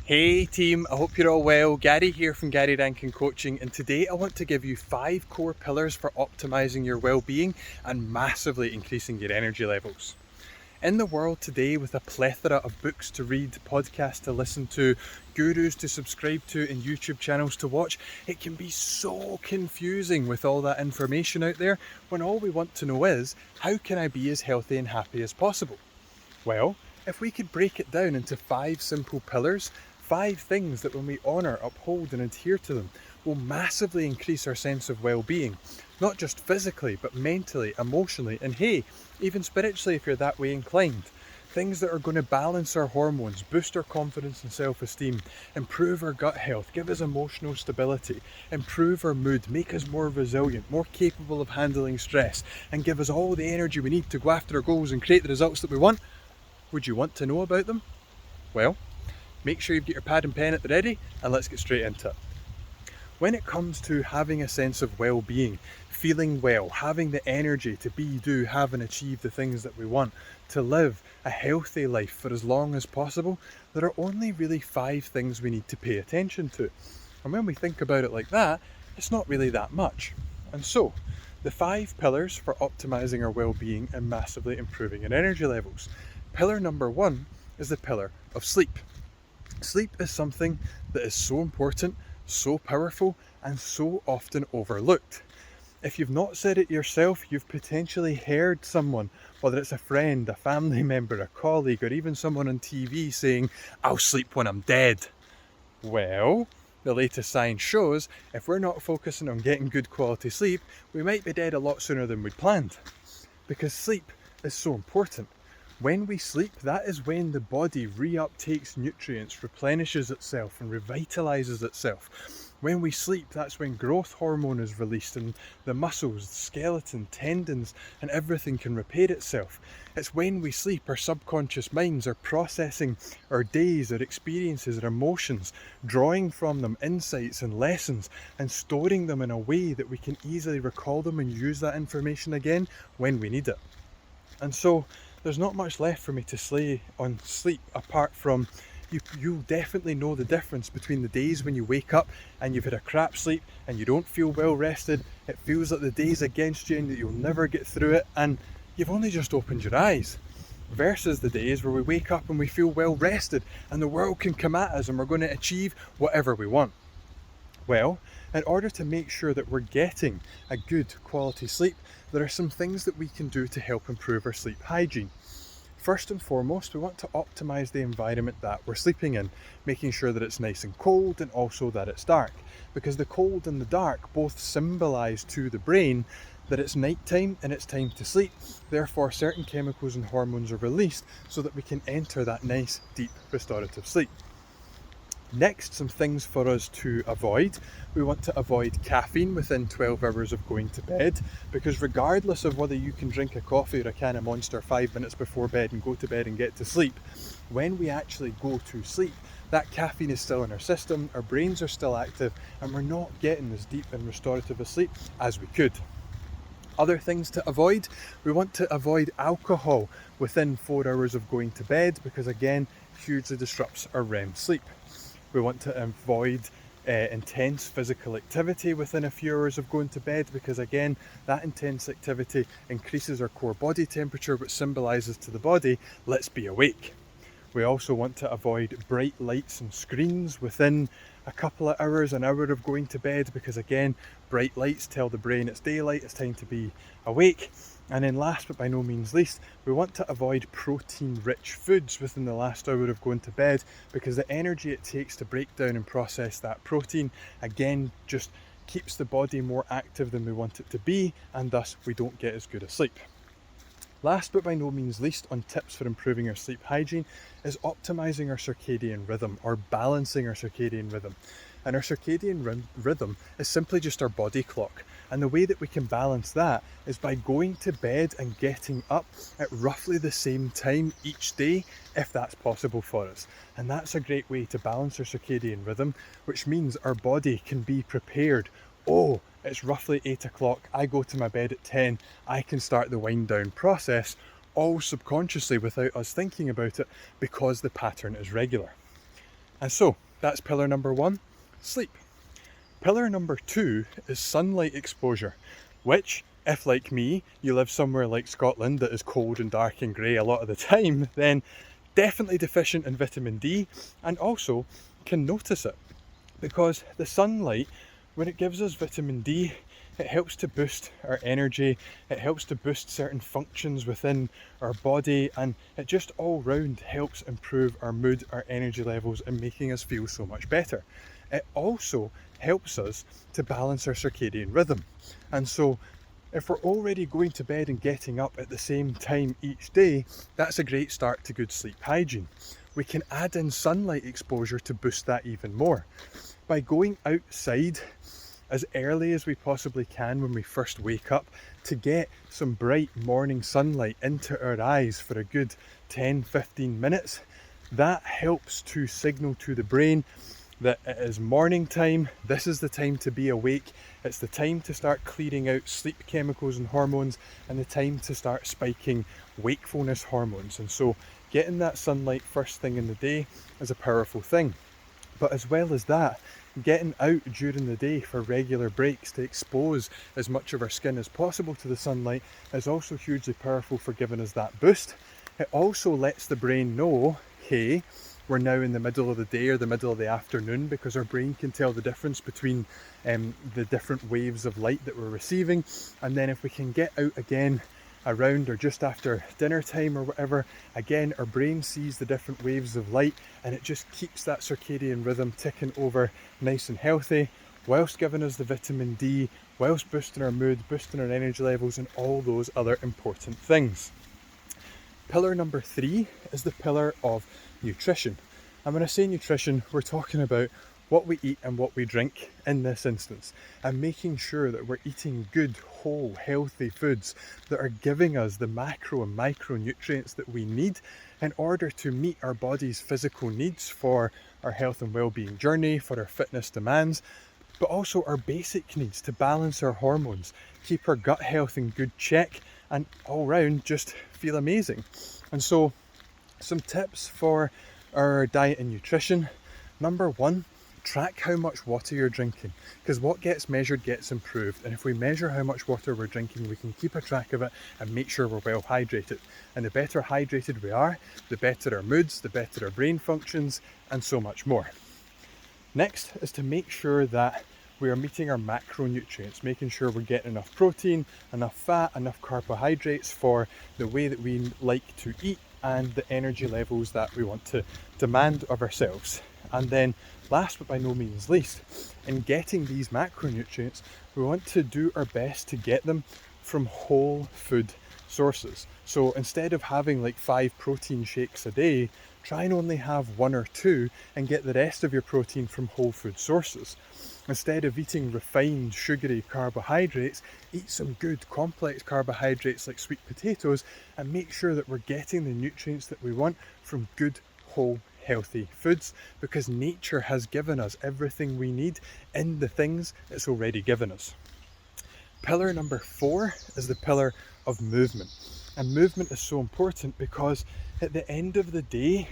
Hey team, I hope you're all well. Gary here from Gary Rankin Coaching, and today I want to give you 5 core pillars for optimizing your well-being and massively increasing your energy levels. In the world today, with a plethora of books to read, podcasts to listen to, gurus to subscribe to, and YouTube channels to watch, it can be so confusing with all that information out there when all we want to know is, how can I be as healthy and happy as possible? Well, if we could break it down into 5 simple pillars, 5 things that when we honour, uphold and adhere to them will massively increase our sense of well-being, not just physically but mentally, emotionally, and hey, even spiritually if you're that way inclined. Things that are going to balance our hormones, boost our confidence and self-esteem, improve our gut health, give us emotional stability, improve our mood, make us more resilient, more capable of handling stress, and give us all the energy we need to go after our goals and create the results that we want. Would you want to know about them? Well, make sure you've got your pad and pen at the ready and let's get straight into it. When it comes to having a sense of well-being, feeling well, having the energy to be, do, have and achieve the things that we want, to live a healthy life for as long as possible, there are only really 5 things we need to pay attention to. And when we think about it like that, it's not really that much. And so, the 5 pillars for optimizing our well-being and massively improving our energy levels. Pillar number 1 is the pillar of sleep. Sleep is something that is so important, so powerful, and so often overlooked. If you've not said it yourself, you've potentially heard someone, whether it's a friend, a family member, a colleague, or even someone on TV saying, "I'll sleep when I'm dead." Well, the latest science shows if we're not focusing on getting good quality sleep, we might be dead a lot sooner than we'd planned. Because sleep is so important. When we sleep, that is when the body reuptakes nutrients, replenishes itself and revitalizes itself. When we sleep, that's when growth hormone is released and the muscles, skeleton, tendons and everything can repair itself. It's when we sleep our subconscious minds are processing our days, our experiences, our emotions, drawing from them insights and lessons and storing them in a way that we can easily recall them and use that information again when we need it. And so there's not much left for me to say on sleep apart from you'll definitely know the difference between the days when you wake up and you've had a crap sleep and you don't feel well rested. It feels like the day's against you and that you'll never get through it and you've only just opened your eyes. Versus the days where we wake up and we feel well rested and the world can come at us and we're going to achieve whatever we want. Well, in order to make sure that we're getting a good quality sleep, there are some things that we can do to help improve our sleep hygiene. First and foremost, we want to optimize the environment that we're sleeping in, making sure that it's nice and cold and also that it's dark. Because the cold and the dark both symbolize to the brain that it's nighttime and it's time to sleep. Therefore, certain chemicals and hormones are released so that we can enter that nice, deep, restorative sleep. Next, some things for us to avoid. We want to avoid caffeine within 12 hours of going to bed, because regardless of whether you can drink a coffee or a can of Monster 5 minutes before bed and go to bed and get to sleep, when we actually go to sleep, that caffeine is still in our system, our brains are still active, and we're not getting as deep and restorative a sleep as we could. Other things to avoid, we want to avoid alcohol within 4 hours of going to bed, because again, hugely disrupts our REM sleep. We want to avoid intense physical activity within a few hours of going to bed, because again, that intense activity increases our core body temperature, which symbolizes to the body, let's be awake. We also want to avoid bright lights and screens within a couple of hours, an hour of going to bed, because again, bright lights tell the brain it's daylight, it's time to be awake. And then last but by no means least, we want to avoid protein-rich foods within the last hour of going to bed, because the energy it takes to break down and process that protein, again, just keeps the body more active than we want it to be, and thus we don't get as good a sleep. Last but by no means least on tips for improving our sleep hygiene is optimizing our circadian rhythm, or balancing our circadian rhythm. And our circadian rhythm is simply just our body clock. And the way that we can balance that is by going to bed and getting up at roughly the same time each day, if that's possible for us. And that's a great way to balance our circadian rhythm, which means our body can be prepared. Oh, it's roughly 8 o'clock, I go to my bed at 10, I can start the wind down process, all subconsciously without us thinking about it, because the pattern is regular. And so that's pillar number 1, sleep. Pillar number 2 is sunlight exposure, which, if like me, you live somewhere like Scotland that is cold and dark and grey a lot of the time, then definitely deficient in vitamin D, and also can notice it. Because the sunlight, when it gives us vitamin D, it helps to boost our energy, it helps to boost certain functions within our body, and it just all round helps improve our mood, our energy levels, and making us feel so much better. It also helps us to balance our circadian rhythm. And so if we're already going to bed and getting up at the same time each day, that's a great start to good sleep hygiene. We can add in sunlight exposure to boost that even more. By going outside as early as we possibly can when we first wake up to get some bright morning sunlight into our eyes for a good 10-15 minutes, that helps to signal to the brain that it is morning time, this is the time to be awake, it's the time to start clearing out sleep chemicals and hormones, and the time to start spiking wakefulness hormones. And so getting that sunlight first thing in the day is a powerful thing. But as well as that, getting out during the day for regular breaks to expose as much of our skin as possible to the sunlight is also hugely powerful for giving us that boost. It also lets the brain know, hey, we're now in the middle of the day or the middle of the afternoon, because our brain can tell the difference between the different waves of light that we're receiving. And then if we can get out again around or just after dinner time or whatever, again our brain sees the different waves of light, and it just keeps that circadian rhythm ticking over nice and healthy, whilst giving us the vitamin D, whilst boosting our mood, boosting our energy levels, and all those other important things. Pillar number 3 is the pillar of nutrition. And when I say nutrition, we're talking about what we eat and what we drink in this instance, and making sure that we're eating good, whole, healthy foods that are giving us the macro and micronutrients that we need in order to meet our body's physical needs for our health and well-being journey, for our fitness demands, but also our basic needs to balance our hormones, keep our gut health in good check, and all round just feel amazing. And so some tips for our diet and nutrition. Number 1, track how much water you're drinking, because what gets measured gets improved, and if we measure how much water we're drinking, we can keep a track of it and make sure we're well hydrated. And the better hydrated we are, the better our moods, the better our brain functions, and so much more. Next is to make sure that we are meeting our macronutrients, making sure we're getting enough protein, enough fat, enough carbohydrates for the way that we like to eat and the energy levels that we want to demand of ourselves. And then last but by no means least, in getting these macronutrients, we want to do our best to get them from whole food sources. So instead of having like 5 protein shakes a day, try and only have 1 or 2 and get the rest of your protein from whole food sources. Instead of eating refined, sugary carbohydrates, eat some good complex carbohydrates like sweet potatoes, and make sure that we're getting the nutrients that we want from good, whole, healthy foods, because nature has given us everything we need in the things it's already given us. Pillar number 4 is the pillar of movement. And movement is so important because at the end of the day,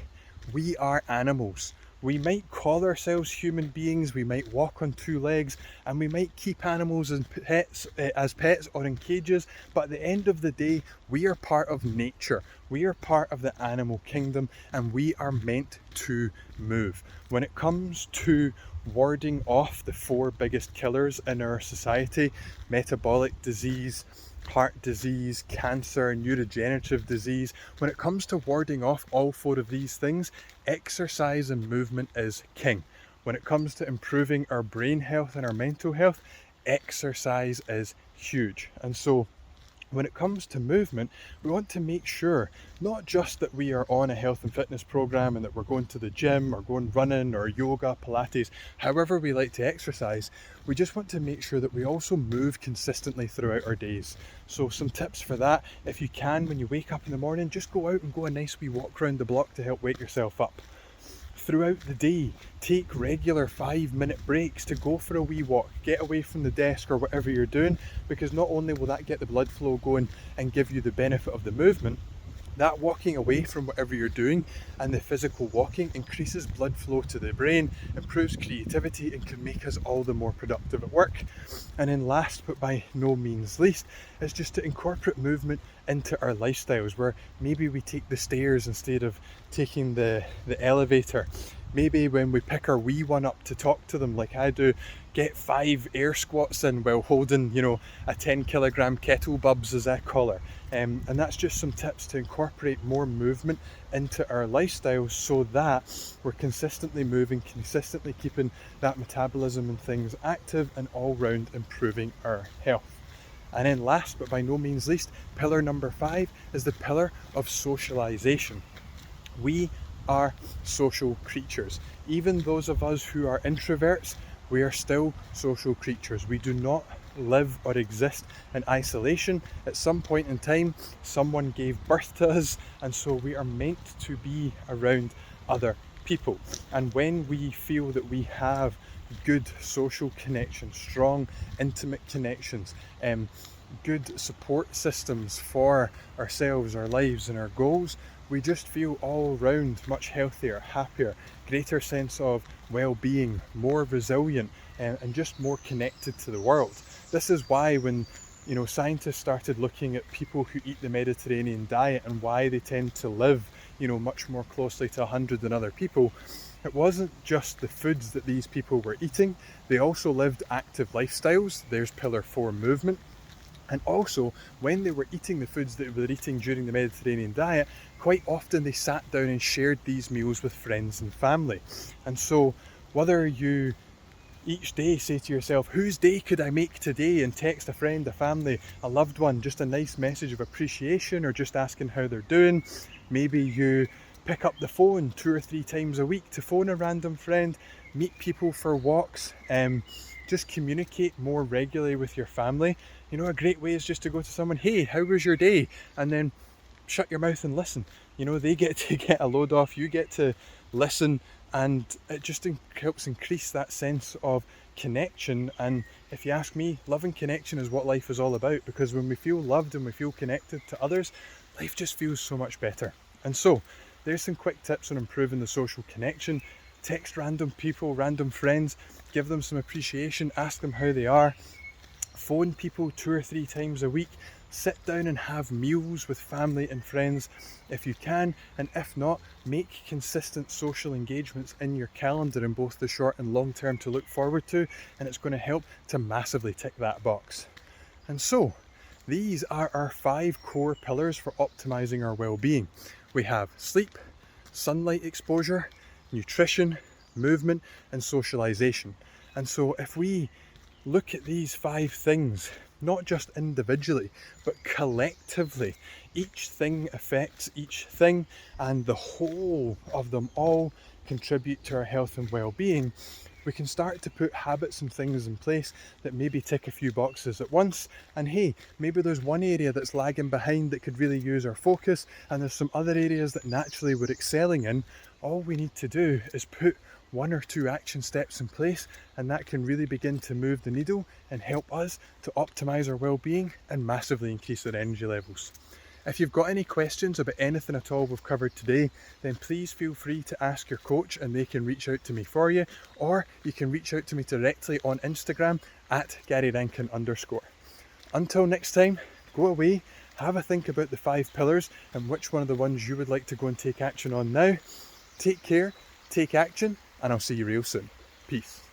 we are animals. We might call ourselves human beings, we might walk on 2 legs, and we might keep animals as pets or in cages, but at the end of the day, we are part of nature. We are part of the animal kingdom, and we are meant to move. When it comes to warding off the 4 biggest killers in our society, metabolic disease, heart disease, cancer, neurodegenerative disease, when it comes to warding off all 4 of these things, exercise and movement is king. When it comes to improving our brain health and our mental health, exercise is huge. And so when it comes to movement, we want to make sure not just that we are on a health and fitness program and that we're going to the gym or going running or yoga, Pilates, however we like to exercise, we just want to make sure that we also move consistently throughout our days. So some tips for that: if you can, when you wake up in the morning, just go out and go a nice wee walk around the block to help wake yourself up. Throughout the day, take regular 5-minute breaks to go for a wee walk, get away from the desk or whatever you're doing, because not only will that get the blood flow going and give you the benefit of the movement, That walking away from whatever you're doing and the physical walking increases blood flow to the brain, improves creativity, and can make us all the more productive at work. And then last but by no means least is just to incorporate movement into our lifestyles, where maybe we take the stairs instead of taking the elevator. Maybe when we pick our wee one up to talk to them like I do, get 5 air squats in while holding, a 10 kilogram kettlebells as I call her. And that's just some tips to incorporate more movement into our lifestyles so that we're consistently moving, consistently keeping that metabolism and things active, and all round improving our health. And then last but by no means least, pillar number 5 is the pillar of socialization. We are social creatures. Even those of us who are introverts, we are still social creatures. We do not live or exist in isolation. At some point in time, someone gave birth to us, and so we are meant to be around other people. And when we feel that we have good social connections, strong, intimate connections, good support systems for ourselves, our lives, and our goals, we just feel all round much healthier, happier, greater sense of well-being, more resilient, and just more connected to the world. This is why when scientists started looking at people who eat the Mediterranean diet and why they tend to live much more closely to 100 than other people, it wasn't just the foods that these people were eating, they also lived active lifestyles. There's pillar 4, movement. And also, when they were eating the foods that they were eating during the Mediterranean diet, quite often they sat down and shared these meals with friends and family. And so, whether you each day say to yourself, whose day could I make today, and text a friend, a family, a loved one, just a nice message of appreciation, or just asking how they're doing. Maybe you pick up the phone 2 or 3 times a week to phone a random friend, meet people for walks, just communicate more regularly with your family. A great way is just to go to someone, hey, how was your day? And then shut your mouth and listen. They get to get a load off, you get to listen, and it just helps increase that sense of connection. And if you ask me, love and connection is what life is all about, because when we feel loved and we feel connected to others, life just feels so much better. And so there's some quick tips on improving the social connection. Text random people, random friends, give them some appreciation, ask them how they are. Phone people 2 or 3 times a week. Sit down and have meals with family and friends if you can, and if not, make consistent social engagements in your calendar in both the short and long term to look forward to, and it's going to help to massively tick that box. And so these are our 5 core pillars for optimizing our well-being. We have sleep, sunlight exposure, nutrition, movement, and socialization. And so if we look at these 5 things, not just individually, but collectively, each thing affects each thing, and the whole of them all contribute to our health and well-being. We can start to put habits and things in place that maybe tick a few boxes at once, and hey, maybe there's one area that's lagging behind that could really use our focus, and there's some other areas that naturally we're excelling in. All we need to do is put 1 or 2 action steps in place, and that can really begin to move the needle and help us to optimize our well-being and massively increase our energy levels. If you've got any questions about anything at all we've covered today, then please feel free to ask your coach and they can reach out to me for you, or you can reach out to me directly on Instagram at GaryRankin_. Until next time, go away, have a think about the 5 pillars and which one of the ones you would like to go and take action on now. Take care, take action, and I'll see you real soon. Peace.